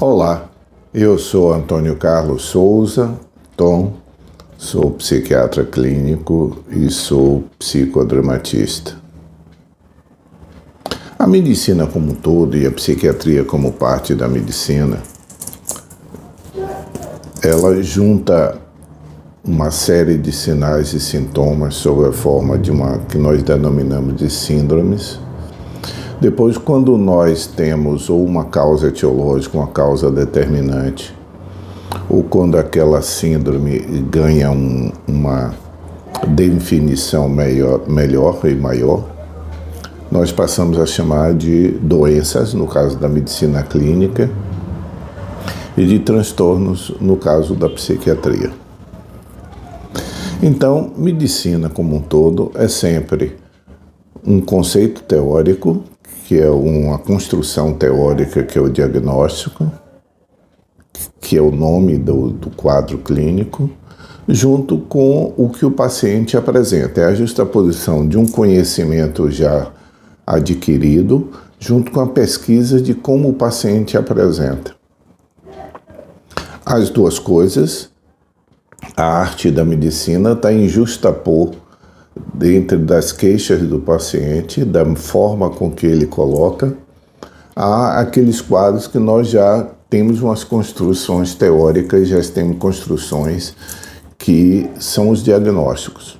Olá, eu sou Antônio Carlos Souza, Tom, sou psiquiatra clínico e sou psicodramatista. A medicina como um todo e a psiquiatria como parte da medicina, ela junta uma série de sinais e sintomas sob a forma de uma que nós denominamos de síndromes. Depois, quando nós temos ou uma causa etiológica, uma causa determinante, ou quando aquela síndrome ganha uma definição melhor e maior, nós passamos a chamar de doenças, no caso da medicina clínica, e de transtornos, no caso da psiquiatria. Então, medicina como um todo é sempre um conceito teórico, que é uma construção teórica, que é o diagnóstico, que é o nome do quadro clínico, junto com o que o paciente apresenta. É a justaposição de um conhecimento já adquirido, junto com a pesquisa de como o paciente apresenta. As duas coisas, a arte da medicina está em justapor dentro das queixas do paciente, da forma com que ele coloca, há aqueles quadros que nós já temos umas construções teóricas, já temos construções que são os diagnósticos.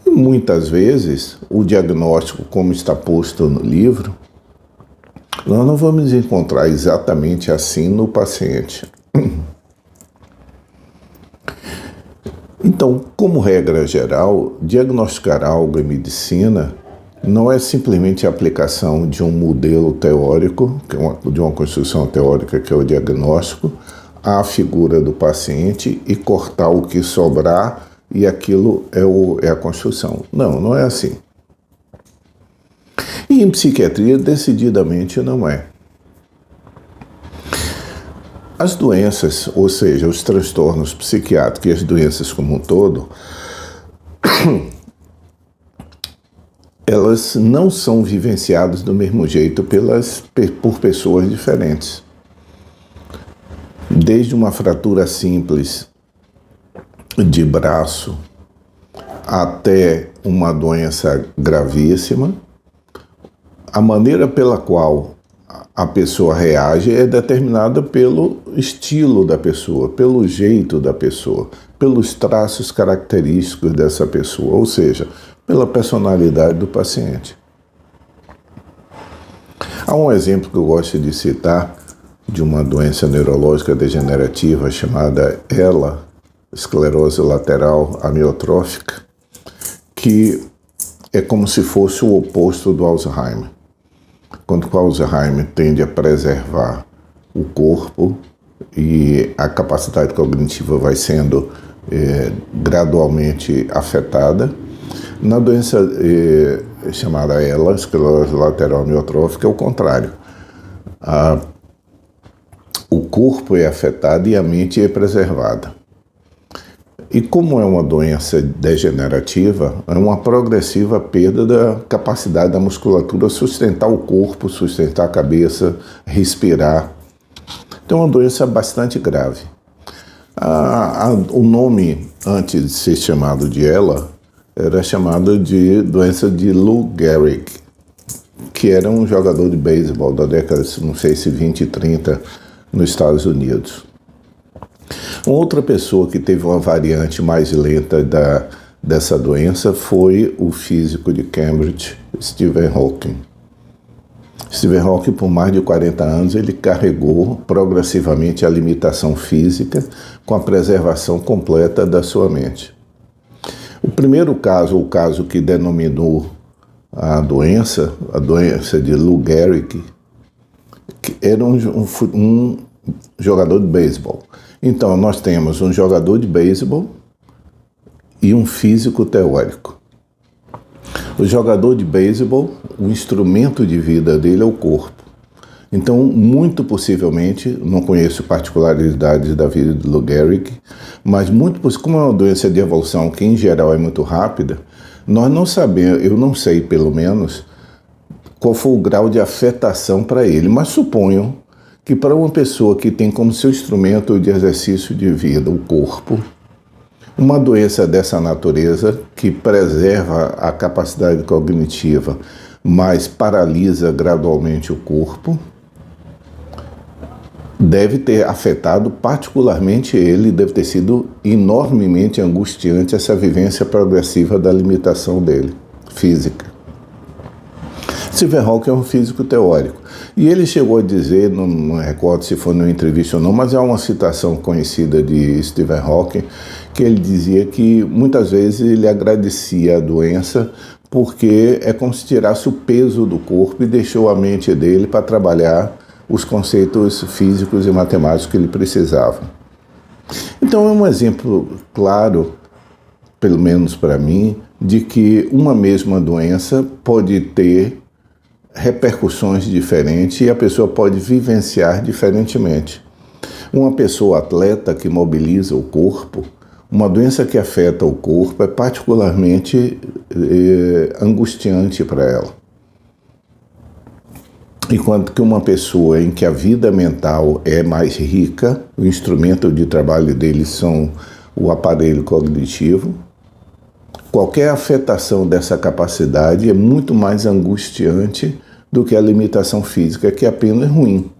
E muitas vezes, o diagnóstico, como está posto no livro, nós não vamos encontrar exatamente assim no paciente. Então, como regra geral, diagnosticar algo em medicina não é simplesmente a aplicação de um modelo teórico, de uma construção teórica que é o diagnóstico, à figura do paciente e cortar o que sobrar e aquilo é a construção. Não é assim. E em psiquiatria, decididamente não é. As doenças, ou seja, os transtornos psiquiátricos e as doenças como um todo, elas não são vivenciadas do mesmo jeito por pessoas diferentes. Desde uma fratura simples de braço até uma doença gravíssima, a maneira pela qual a pessoa reage é determinada pelo estilo da pessoa, pelo jeito da pessoa, pelos traços característicos dessa pessoa, ou seja, pela personalidade do paciente. Há um exemplo que eu gosto de citar de uma doença neurológica degenerativa chamada ELA, esclerose lateral amiotrófica, que é como se fosse o oposto do Alzheimer. Quando o Alzheimer tende a preservar o corpo e a capacidade cognitiva vai sendo gradualmente afetada, na doença chamada ELA, esclerose lateral amiotrófica, é o contrário. O corpo é afetado e a mente é preservada. E como é uma doença degenerativa, é uma progressiva perda da capacidade da musculatura sustentar o corpo, sustentar a cabeça, respirar. Então é uma doença bastante grave. O nome, antes de ser chamado de ELA, era chamado de doença de Lou Gehrig, que era um jogador de beisebol da década, não sei se 20 e 30, nos Estados Unidos. Outra pessoa que teve uma variante mais lenta dessa doença foi o físico de Cambridge, Stephen Hawking. Stephen Hawking, por mais de 40 anos, ele carregou progressivamente a limitação física com a preservação completa da sua mente. O primeiro caso, o caso que denominou a doença de Lou Gehrig, era um jogador de beisebol. Então, nós temos um jogador de beisebol e um físico teórico. O jogador de beisebol, o instrumento de vida dele é o corpo. Então, muito possivelmente, não conheço particularidades da vida de Lou Gehrig, mas como é uma doença de evolução que em geral é muito rápida, nós não sabemos, eu não sei pelo menos, qual foi o grau de afetação para ele, mas suponho que para uma pessoa que tem como seu instrumento de exercício de vida o corpo, uma doença dessa natureza, que preserva a capacidade cognitiva, mas paralisa gradualmente o corpo, deve ter afetado particularmente ele, deve ter sido enormemente angustiante essa vivência progressiva da limitação dele, física. Stephen Hawking é um físico teórico, e ele chegou a dizer, não recordo se foi numa entrevista ou não, mas é uma citação conhecida de Stephen Hawking, que ele dizia que muitas vezes ele agradecia a doença porque é como se tirasse o peso do corpo e deixou a mente dele para trabalhar os conceitos físicos e matemáticos que ele precisava. Então é um exemplo claro, pelo menos para mim, de que uma mesma doença pode ter repercussões diferentes e a pessoa pode vivenciar diferentemente. Uma pessoa atleta que mobiliza o corpo, uma doença que afeta o corpo é particularmente angustiante para ela. Enquanto que uma pessoa em que a vida mental é mais rica, o instrumento de trabalho deles são o aparelho cognitivo, qualquer afetação dessa capacidade é muito mais angustiante do que a limitação física, que é apenas ruim.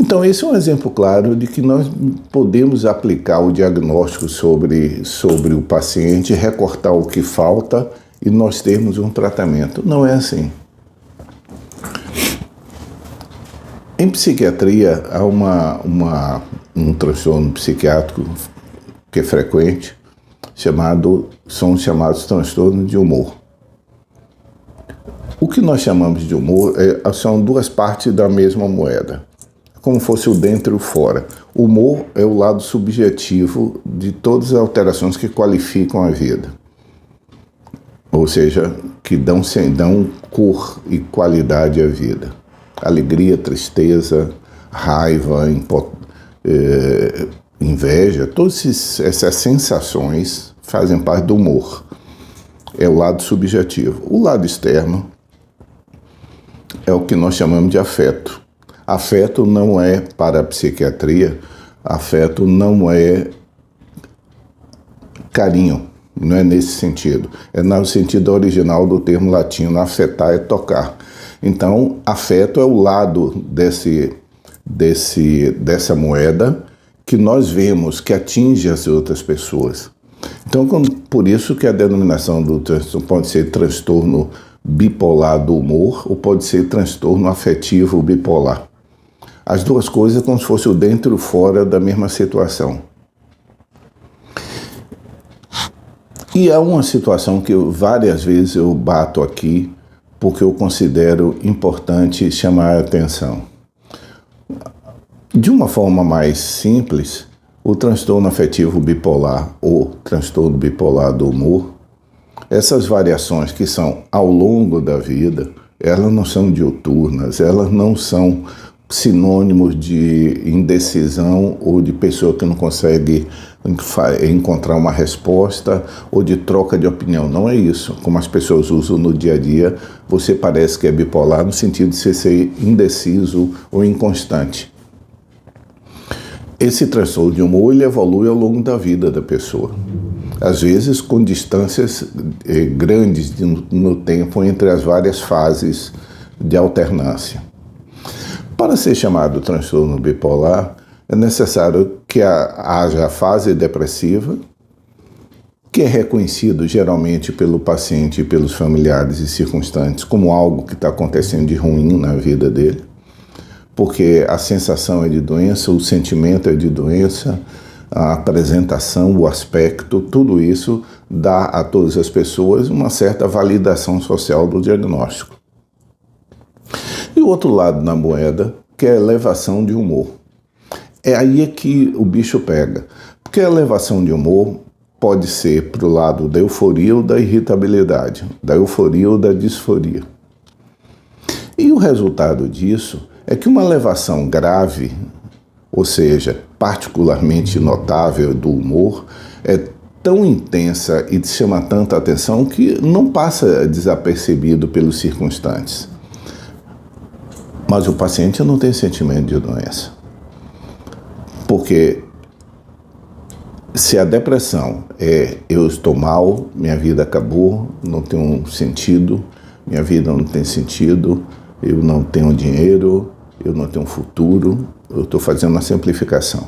Então, esse é um exemplo claro de que nós podemos aplicar o diagnóstico sobre o paciente, recortar o que falta e nós termos um tratamento. Não é assim. Em psiquiatria, há um transtorno psiquiátrico que é frequente, são chamados transtornos de humor. O que nós chamamos de humor são duas partes da mesma moeda, como fosse o dentro e o fora. O humor é o lado subjetivo de todas as alterações que qualificam a vida, ou seja, que dão cor e qualidade à vida. Alegria, tristeza, raiva, inveja, todas essas sensações fazem parte do humor. É o lado subjetivo. O lado externo é o que nós chamamos de afeto. Afeto não é, para a psiquiatria, afeto não é carinho, não é nesse sentido. É no sentido original do termo latino, afetar é tocar. Então, afeto é o lado dessa moeda que nós vemos, que atinge as outras pessoas. Então, por isso que a denominação do transtorno pode ser transtorno bipolar do humor ou pode ser transtorno afetivo bipolar. As duas coisas como se fosse o dentro e o fora da mesma situação. E há uma situação que várias vezes eu bato aqui, porque eu considero importante chamar a atenção. De uma forma mais simples, o transtorno afetivo bipolar ou transtorno bipolar do humor, essas variações que são ao longo da vida, elas não são diuturnas, elas não são sinônimos de indecisão ou de pessoa que não consegue encontrar uma resposta ou de troca de opinião. Não é isso. Como as pessoas usam no dia a dia, você parece que é bipolar no sentido de você ser indeciso ou inconstante. Esse transtorno de humor ele evolui ao longo da vida da pessoa. Às vezes com distâncias grandes no tempo entre as várias fases de alternância. Para ser chamado transtorno bipolar, é necessário que haja a fase depressiva, que é reconhecido geralmente pelo paciente e pelos familiares e circunstantes como algo que está acontecendo de ruim na vida dele, porque a sensação é de doença, o sentimento é de doença, a apresentação, o aspecto, tudo isso dá a todas as pessoas uma certa validação social do diagnóstico. E o outro lado da moeda, que é a elevação de humor. É aí que o bicho pega, porque a elevação de humor pode ser para o lado da euforia ou da irritabilidade, da euforia ou da disforia. E o resultado disso é que uma elevação grave, ou seja, particularmente notável do humor, é tão intensa e chama tanta atenção que não passa desapercebido pelos circunstantes. Mas o paciente não tem sentimento de doença. Porque se a depressão é eu estou mal, minha vida acabou, não tem um sentido, minha vida não tem sentido, eu não tenho dinheiro, eu não tenho futuro, eu estou fazendo uma simplificação.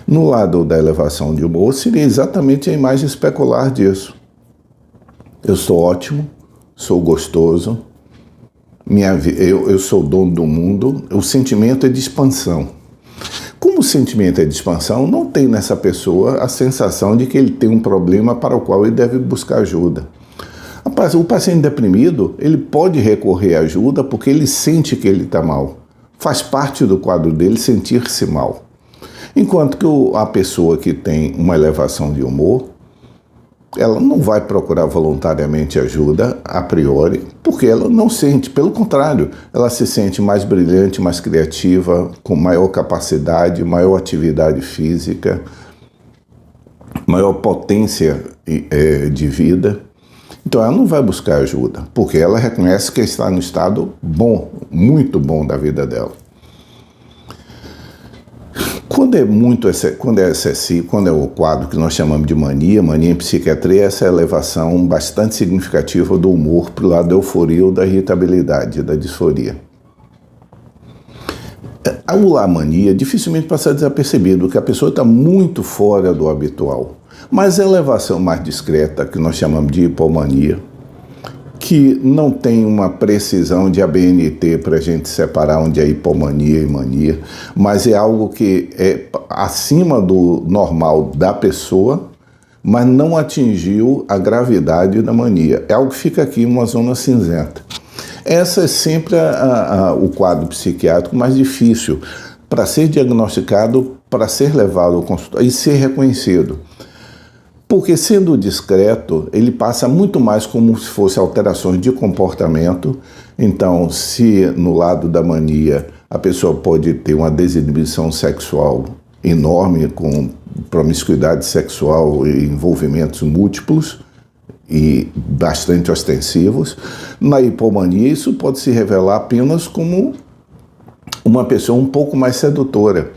No lado da elevação de humor, seria exatamente a imagem especular disso. Eu sou ótimo, sou gostoso, eu sou dono do mundo, o sentimento é de expansão. Como o sentimento é de expansão, não tem nessa pessoa a sensação de que ele tem um problema para o qual ele deve buscar ajuda. O paciente deprimido, ele pode recorrer à ajuda porque ele sente que ele está mal. Faz parte do quadro dele sentir-se mal. Enquanto que a pessoa que tem uma elevação de humor, ela não vai procurar voluntariamente ajuda a priori, porque ela não sente. Pelo contrário, ela se sente mais brilhante, mais criativa, com maior capacidade, maior atividade física, maior potência de vida. Então ela não vai buscar ajuda, porque ela reconhece que está no estado bom, muito bom da vida dela. Quando é excessivo, quando é o quadro que nós chamamos de mania em psiquiatria, essa é a elevação bastante significativa do humor para o lado da euforia ou da irritabilidade, da disforia. A mania dificilmente passa desapercebido, porque a pessoa está muito fora do habitual. Mas a elevação mais discreta, que nós chamamos de hipomania, que não tem uma precisão de ABNT para a gente separar onde é hipomania e mania, mas é algo que é acima do normal da pessoa, mas não atingiu a gravidade da mania. É algo que fica aqui em uma zona cinzenta. Essa é sempre o quadro psiquiátrico mais difícil para ser diagnosticado, para ser levado ao consultório e ser reconhecido. Porque, sendo discreto, ele passa muito mais como se fosse alterações de comportamento. Então, se no lado da mania a pessoa pode ter uma desinibição sexual enorme, com promiscuidade sexual e envolvimentos múltiplos e bastante ostensivos, na hipomania isso pode se revelar apenas como uma pessoa um pouco mais sedutora,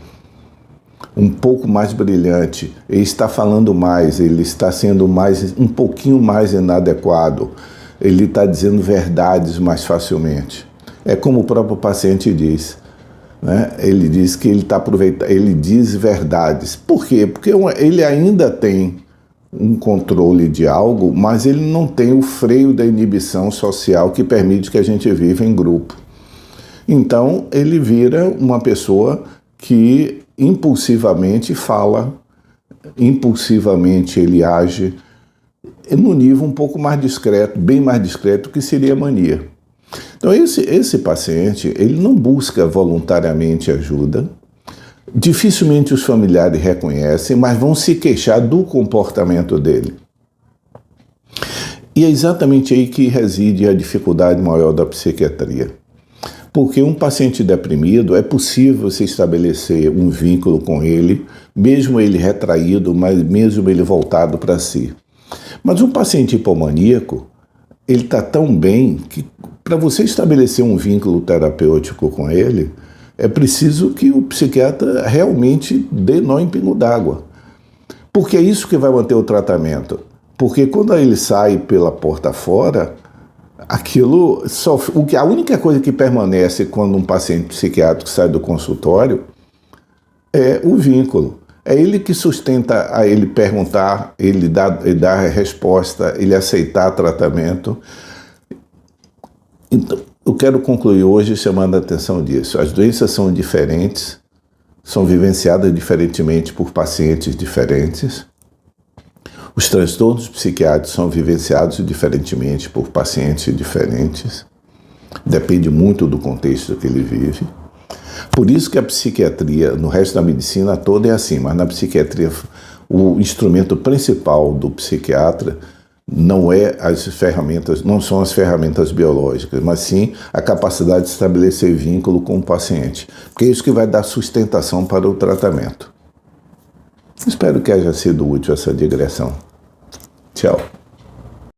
um pouco mais brilhante, ele está falando mais, ele está sendo um pouquinho mais inadequado, ele está dizendo verdades mais facilmente. É como o próprio paciente diz, né? Ele diz que ele está aproveitando, ele diz verdades. Por quê? Porque ele ainda tem um controle de algo, mas ele não tem o freio da inibição social que permite que a gente viva em grupo. Então, ele vira uma pessoa que impulsivamente fala, impulsivamente ele age, no nível um pouco mais discreto, bem mais discreto, que seria a mania. Então esse paciente, ele não busca voluntariamente ajuda, dificilmente os familiares reconhecem, mas vão se queixar do comportamento dele. E é exatamente aí que reside a dificuldade maior da psiquiatria. Porque um paciente deprimido, é possível se estabelecer um vínculo com ele, mesmo ele retraído, mas mesmo ele voltado para si. Mas um paciente hipomaníaco, ele está tão bem que para você estabelecer um vínculo terapêutico com ele, é preciso que o psiquiatra realmente dê nó em pingo d'água. Porque é isso que vai manter o tratamento. Porque quando ele sai pela porta fora, a única coisa que permanece quando um paciente psiquiátrico sai do consultório é o vínculo. É ele que sustenta a ele perguntar, ele dar a resposta, ele aceitar tratamento. Então, eu quero concluir hoje chamando a atenção disso. As doenças são diferentes, são vivenciadas diferentemente por pacientes diferentes. Os transtornos psiquiátricos são vivenciados diferentemente por pacientes diferentes. Depende muito do contexto que ele vive. Por isso que a psiquiatria, no resto da medicina toda é assim, mas na psiquiatria o instrumento principal do psiquiatra não são as ferramentas biológicas, mas sim a capacidade de estabelecer vínculo com o paciente, porque é isso que vai dar sustentação para o tratamento. Espero que haja sido útil essa digressão. Tchau.